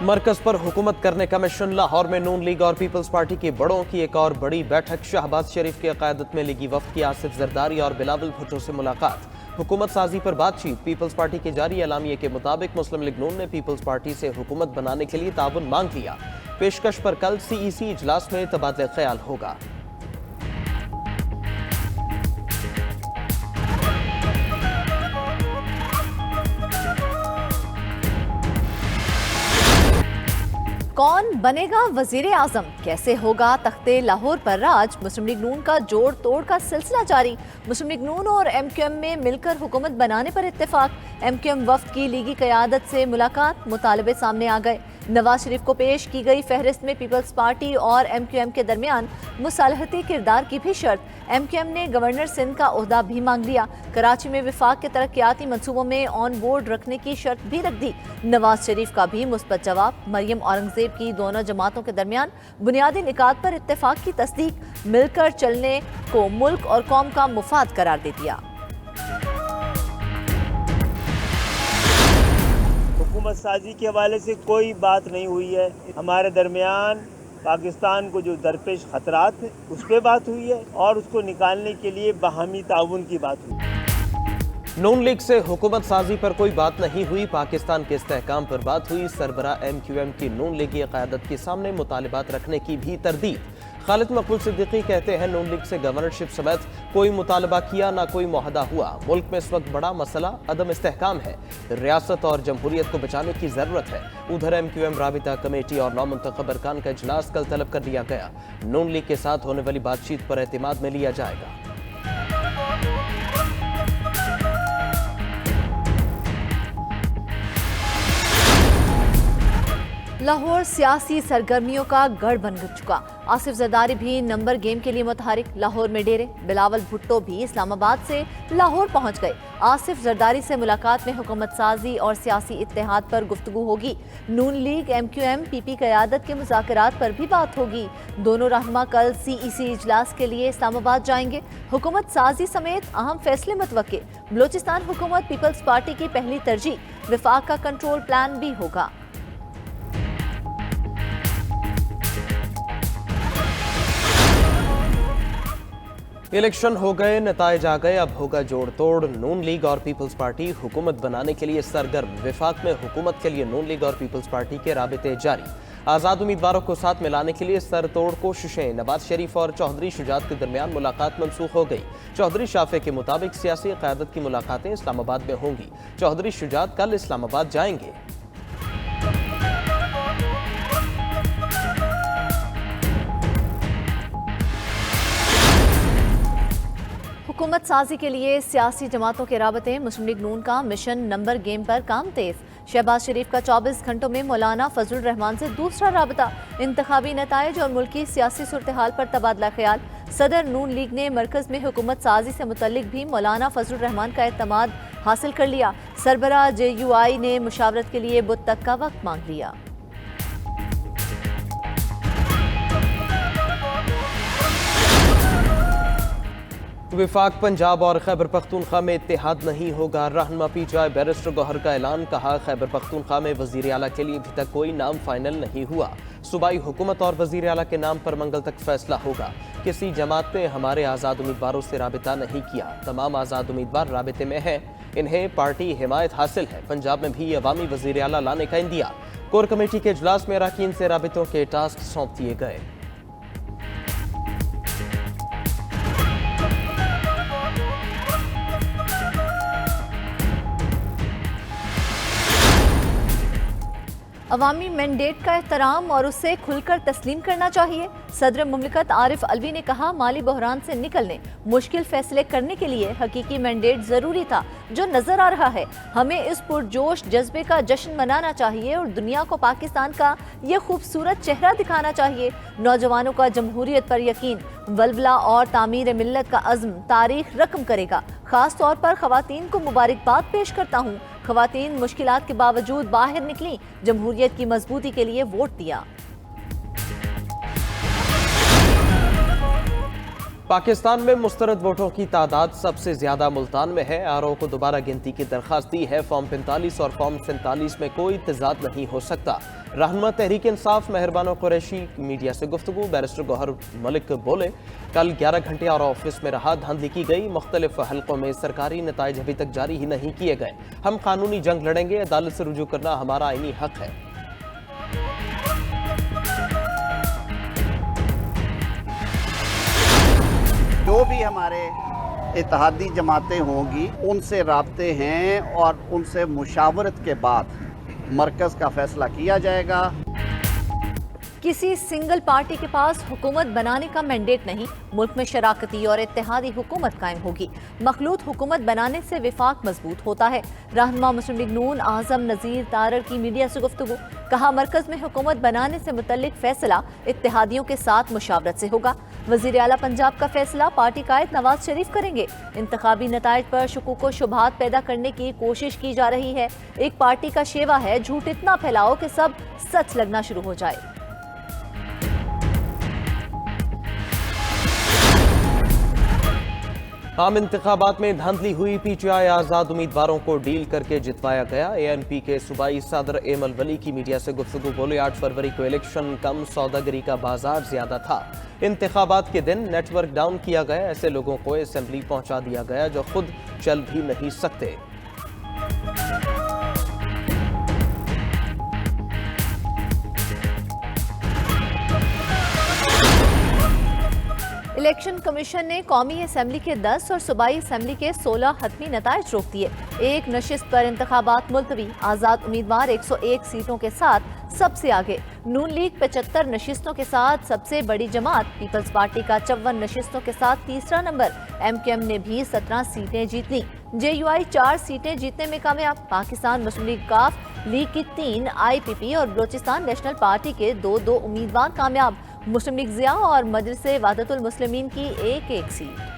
मरकज पर हुकूमत करने का मिशन। लाहौर में नून लीग और पीपल्स पार्टी के बड़ों की एक और बड़ी बैठक। शहबाज शरीफ की क़यादत में लीगी वफ्द की आसिफ जरदारी और बिलावल भुट्टो से मुलाकात। हुकूमत साजी पर बातचीत। पीपल्स पार्टी के जारी एलामिये के मुताबिक मुस्लिम लीग नून ने पीपल्स पार्टी से हुकूमत बनाने के लिए ताउन मांग लिया। पेशकश पर कल CEC इजलास में तबादला ख्याल होगा। कौन बनेगा वजीर आजम, कैसे होगा तख्ते लाहौर पर राज। मुस्लिम लीग नून का जोड़ तोड़ का सिलसिला जारी। मुस्लिम लीग नून और MQM में मिलकर हुकूमत बनाने पर इत्तेफाक। MQM वफ्द की लीगी क़यादत से मुलाकात, मुतालबे सामने आ गए। नवाज शरीफ को पेश की गई फहरिस्त में पीपल्स पार्टी और MQM के दरमियान मुसालहती किरदार की भी शर्त। MQM ने गवर्नर सिंध का ओहदा भी मांग लिया। कराची में विफाक के तरक्याती मंसूबों में ऑन बोर्ड रखने की शर्त भी रख दी। नवाज शरीफ का भी मुस्बत जवाब। मरियम औरंगजेब की दोनों जमातों के दरमियान बुनियादी निकात पर इत्तेफाक की तस्दीक। मिलकर चलने को मुल्क और कौम का मुफाद करार दे दिया। हुकूमत साजी के हवाले से कोई बात नहीं हुई है। हमारे दरमियान पाकिस्तान को जो दरपेश खतरात हैं उस पर बात हुई है और उसको निकालने के लिए बाहमी ताउन की बात हुई है। नून लीग से हुकूमत साजी पर कोई बात नहीं हुई। पाकिस्तान के इस्तेहकाम पर बात हुई। सरबरा MQM की नून लीगी क़यादत के सामने मुतालिबात रखने की भी तरदीद। खालिद मकबूल सिद्दीकी कहते हैं नून लीग से गवर्नरशिप समेत कोई मुतालबा किया ना कोई मुआहदा हुआ। मुल्क में इस वक्त बड़ा मसला अदम इस्तेहकाम है। रियासत और जमहूरियत को बचाने की जरूरत है। उधर MQM राबिता कमेटी और नौमुंतखब अरकान का इजलास कल तलब कर लिया गया। नून लीग के साथ होने वाली बातचीत पर एतमाद में लिया जाएगा। लाहौर सियासी सरगर्मियों का गढ़ बन चुका। आसिफ जरदारी भी नंबर गेम के लिए मुतहरिक। लाहौर में डेरे। बिलावल भुट्टो भी इस्लामाबाद से लाहौर पहुंच गए। आसिफ जरदारी से मुलाकात में हुकूमत साजी और सियासी इत्तेहाद पर गुफ्तगू होगी। नून लीग MQM PP क़यादत के मुज़ाकरात पर भी बात होगी। दोनों रहनुमा कल CEC इजलास के लिए इस्लामाबाद जाएंगे। हुकूमत साजी समेत अहम फैसले मुतवक्के। बलोचिस्तान हुकूमत पीपल्स पार्टी की पहली तरजीह। विफाक का कंट्रोल प्लान भी होगा। इलेक्शन हो गए, नताइज आ गए, अब होगा जोड़ तोड़। नून लीग और पीपल्स पार्टी हुकूमत बनाने के लिए सरगर्म। विफाक में हुकूमत के लिए नून लीग और पीपल्स पार्टी के राबिते जारी। आज़ाद उम्मीदवारों को साथ मिलाने के लिए सर तोड़ कोशिशें। नवाज शरीफ और चौधरी शुजात के दरमियान मुलाकात मनसूख हो गई। चौधरी शाफे के मुताबिक सियासी क़यादत की मुलाकातें इस्लामाबाद में होंगी। चौधरी शुजात कल इस्लामाबाद जाएंगे। हुकूमत साजी के लिए सियासी जमातों के राबते। मुस्लिम लीग नून का मिशन नंबर गेम पर काम तेज। शहबाज शरीफ का 24 घंटों में मौलाना फजलुर रहमान से दूसरा राबता। इंतखाबी नताइज और मुल्की सियासी सूरत हाल पर तबादला ख्याल। सदर नून लीग ने मरकज में हुकूमत साजी से मुतल्लिक भी मौलाना फजलुर रहमान का एतमाद हासिल कर लिया। सरबरा JUI ने मुशावरत के लिए बुध तक का वक्त मांग लिया। विफाक पंजाब और खैबर पख्तूनख्वा में इत्तेहाद नहीं होगा। रहनुमा PTI बैरिस्टर गौहर का ऐलान। कहा खैबर पख्तूनख्वा में वजीर आला के लिए अभी तक कोई नाम फाइनल नहीं हुआ। सूबाई हुकूमत और वजीर आला के नाम पर मंगल तक फैसला होगा। किसी जमात ने हमारे आज़ाद उम्मीदवारों से राबिता नहीं किया। तमाम आज़ाद उम्मीदवार राबिते में हैं। इन्हें पार्टी हिमायत हासिल है। पंजाब में भी अवामी वजीर आला लाने का इंदिया। कोर कमेटी के इजलास में अरकान से राबितों के टास्क सौंप दिए गए। अवामी मैंडेट का एहतराम और उसे खुलकर तस्लीम करना चाहिए। सदर मुमलिकत आरिफ अलवी ने कहा माली बहरान से निकलने, मुश्किल फैसले करने के लिए हकीकी मैंडेट जरूरी था जो नजर आ रहा है। हमें इस पुरजोश जज्बे का जश्न मनाना चाहिए और दुनिया को पाकिस्तान का ये खूबसूरत चेहरा दिखाना चाहिए। नौजवानों का जमहूरियत पर यकीन, वल्वला और तामीर मिल्लत का अज़्म तारीख रकम करेगा। खास तौर पर ख़वातीन को मुबारकबाद पेश करता हूँ। ख़वातीन मुश्किलात के बावजूद बाहर निकली, जमहूरियत की मजबूती के लिए वोट दिया। पाकिस्तान में मुस्तरद वोटों की तादाद सबसे ज्यादा मुल्तान में है। आरओ को दोबारा गिनती की दरखास्त दी है। फॉर्म 45 और फॉर्म 47 में कोई तजाद नहीं हो सकता। रहनुमा तहरीक इंसाफ मेहरबान कुरैशी मीडिया से गुफ्तगू। बैरिस्टर गौहर मलिक बोले, कल 11 घंटे और ऑफिस में रहा, धांधली की गई। मुख्तलिफ हलकों में सरकारी नताइज अभी तक जारी ही नहीं किए गए। हम कानूनी जंग लड़ेंगे, अदालत से रुजू करना हमारा आईनी हक है। जो भी हमारे इत्तेहादी जमातें होंगी उनसे राब्ते हैं और उनसे मुशावरत के बाद मरकज़ का फैसला किया जाएगा। किसी सिंगल पार्टी के पास हुकूमत बनाने का मैंडेट नहीं, मुल्क में शराकती और इत्तेहादी हुकूमत कायम होगी। मखलूत हुकूमत बनाने से विफाक मजबूत होता है। रहनुमा मुस्लिम लीग नून आज़म नज़ीर तारड़ की मीडिया से गुफ्तगू। कहा, मरकज में हुकूमत बनाने से मुतल्लिक फैसला इत्तेहादियों के साथ मुशावरत से होगा। वज़ीर आला पंजाब का फैसला पार्टी कायद नवाज शरीफ करेंगे। इंतखाबी नताइज पर शुकूक व शुबहात पैदा करने की कोशिश की जा रही है। एक पार्टी का शेवा है, झूठ इतना फैलाओ कि सब सच लगना शुरू हो जाए। आम इंतखाबात में धांधली हुई। पीटीआई आज़ाद उम्मीदवारों को डील करके जितवाया गया। एएनपी के सूबाई सदर एमल वली की मीडिया से गुफ्तगू। बोले, 8 फरवरी को इलेक्शन कम, सौदागरी का बाजार ज्यादा था। इंतखाबात के दिन नेटवर्क डाउन किया गया। ऐसे लोगों को असेंबली पहुंचा दिया गया जो खुद चल भी नहीं सकते। इलेक्शन कमीशन ने कौमी असेंबली के 10 और सूबाई असेंबली के 16 हतमी नताइज रोक दिए। एक नशिस्त पर इंतखाबात मुलतवी। आज़ाद उम्मीदवार 101 सीटों के साथ सबसे आगे। नून लीग 75 नशिस्तों के साथ सबसे बड़ी जमात। पीपल्स पार्टी का 54 नशिस्तों के साथ तीसरा नंबर। एमकेएम ने भी 17 सीटें जीतनी। जेयूआई 4 सीटें जीतने में कामयाब। पाकिस्तान मुस्लिम लीग काफ लीग की 3, आईपीपी और बलोचिस्तान नेशनल पार्टी के 2 उम्मीदवार कामयाब। मुस्लिम लीग ज़िया और मजलिस वहदतुल मुस्लिमीन की 1-1 सीट।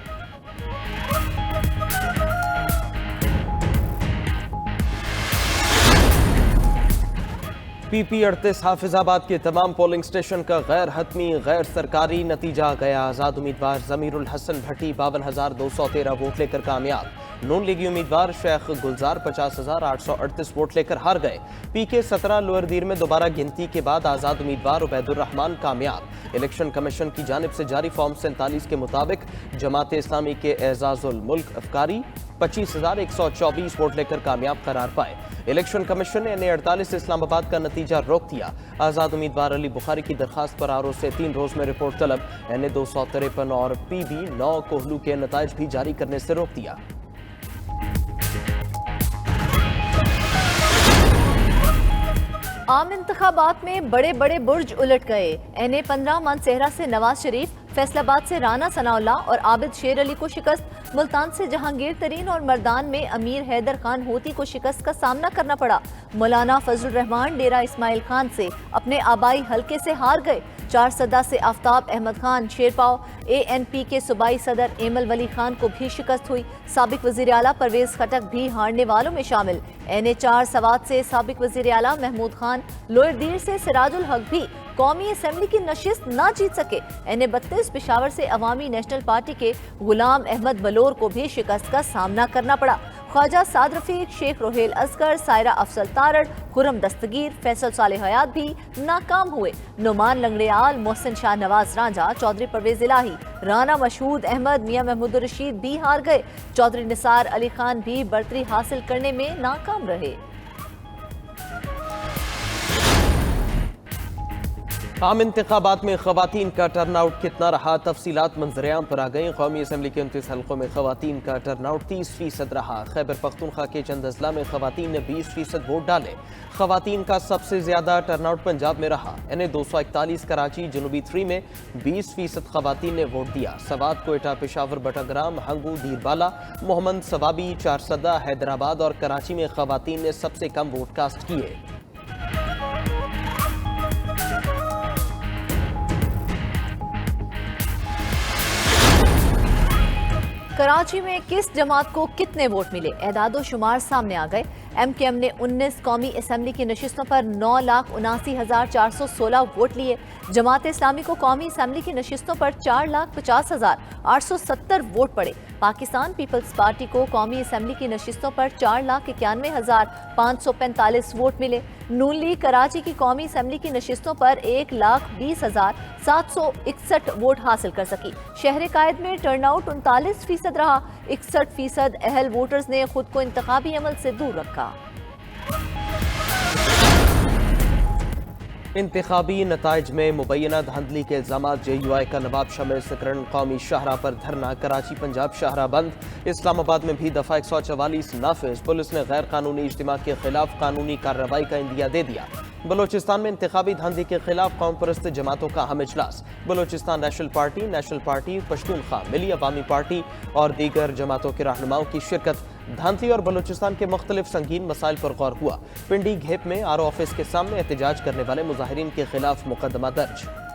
पीपी 38 हाफिजाबाद के तमाम पोलिंग स्टेशन का गैर हतमी गैर सरकारी नतीजा गया। आज़ाद उम्मीदवार जमीरुल हसन भट्टी 52,213 वोट लेकर कामयाब। नून लीगी उम्मीदवार शेख गुलजार 50,838 वोट लेकर हार गए। पीके 17 लोअर दीर में दोबारा गिनती के बाद आज़ाद उम्मीदवार उबैदुर रहमान कामयाब। इलेक्शन कमीशन की जानिब से जारी फॉर्म 47 के मुताबिक जमात इस्लामी के एजाजुल मुल्क अफकारी 25,124 वोट लेकर कामयाब करार पाए। इलेक्शन कमीशन ने NA48 इस्लामाबाद का नतीजा रोक दिया। आज़ाद उम्मीदवार अली बुखारी की दरखास्त पर आरओ से 3 रोज में रिपोर्ट तलब। NA253 और PB 9 कोहलू के नताइज भी जारी करने से रोक दिया। आम इंतखाबात में बड़े बड़े बुर्ज उलट गए। NA15 मानसेहरा से नवाज शरीफ, फैसलाबाद से राना सनाउल्लाह और आबिद शेर अली को शिकस्त। मुल्तान से जहांगीर तरीन और मर्दान में अमीर हैदर खान होती को शिकस्त का सामना करना पड़ा। मौलाना फजलुर रहमान डेरा इस्माइल खान से अपने आबाई हलके से हार गए। 4 सदा से आफ्ताब अहमद खान शेरपाव। ANP के सूबाई सदर एमल वली खान को भी शिकस्त हुई। साबिक वजीर आला परवेज खटक भी हारने वालों में शामिल। NA4 सवात से साबिक वजीर आला महमूद खान, लोअर दीर से सिराजुल हक भी कौमी असेंबली की नशिस्त ना जीत सके। NA32 पेशावर से अवामी नेशनल पार्टी के गुलाम अहमद बलोर को भी शिकस्त का सामना करना पड़ा। ख्वाजा साद रफीक, शेख रोहेल असगर, सायरा अफसल तारड़, खुरम दस्तगीर, फैसल साले हयात भी नाकाम हुए। नुमान लंगड़ेयाल, मोहसिन शाह नवाज रांझा, चौधरी परवेज इलाही, राना मशहूद अहमद, मियां महमूद रशीद भी हार गए। चौधरी निसार अली खान भी बढ़तरी हासिल करने में नाकाम रहे। आम इंतखाबात में खवातीन का टर्नआउट कितना रहा, तफसीलात मंजरेआम पर आ गई। कौमी असम्बली के 29 हल्कों में खवातीन का टर्नआउट 30% रहा। खैबर पख्तूनख्वा के चंद अजला में खवातीन ने 20% वोट डाले। खवातीन का सबसे ज्यादा टर्नआउट पंजाब में रहा। NA241 कराची जनूबी 3 में 20% खवातीन ने वोट दिया। सवात, कोयटा, पेशावर, बटाग्राम, हंगू, धीरबाला, मोहम्मद सवाबी, चारसदा, हैदराबाद और कराची में खवातीन ने सबसे कम वोट कास्ट किए। कराची में किस जमात को कितने वोट मिले, एदादो शुमार सामने आ गए। MQM ने 19 कौमी असम्बली की नशिस्तों पर 9,79,416 वोट लिए। जमात इस्लामी को कौमी असम्बली की नशिस्तों पर 4,50,870 वोट पड़े। पाकिस्तान पीपल्स पार्टी को कौमी असम्बली की नशिस्तों पर 4,91,545 वोट मिले। नून लीग कराची की कौमी असम्बली की नशिस्तों पर 1,20,761 वोट हासिल कर सकी। शहर कायद में टर्नआउट 39% रहा। 61% अहल वोटर्स ने खुद को इंतखाबी अमल से दूर रखा। इंतखाबी नताइज में मुबैना धांधली के इल्जामात। JUI का नवाब शमीर सिकरन कौमी शाहरा पर धरना। कराची पंजाब शाहरा बंद। इस्लामाबाद में भी दफा 144 नाफिज। पुलिस ने गैर कानूनी इज्तिमा के खिलाफ कानूनी कार्रवाई का इंदिया दे दिया। बलोचिस्तान में इंतखाबी धांधली के खिलाफ कौम परस्त जमातों का अहम इजलास। बलोचिस्तान नेशनल पार्टी, पश्तूनख्वा मिली अवामी पार्टी और दीगर जमातों के रहनुमाओं की शिरकत। धांधली और बलोचिस्तान के मुख्तलिफ संगीन मसाइल पर गौर हुआ। पिंडी घेप में RO ऑफिस के सामने एहतजाज करने वाले मुजाहिरीन के खिलाफ मुकदमा दर्ज।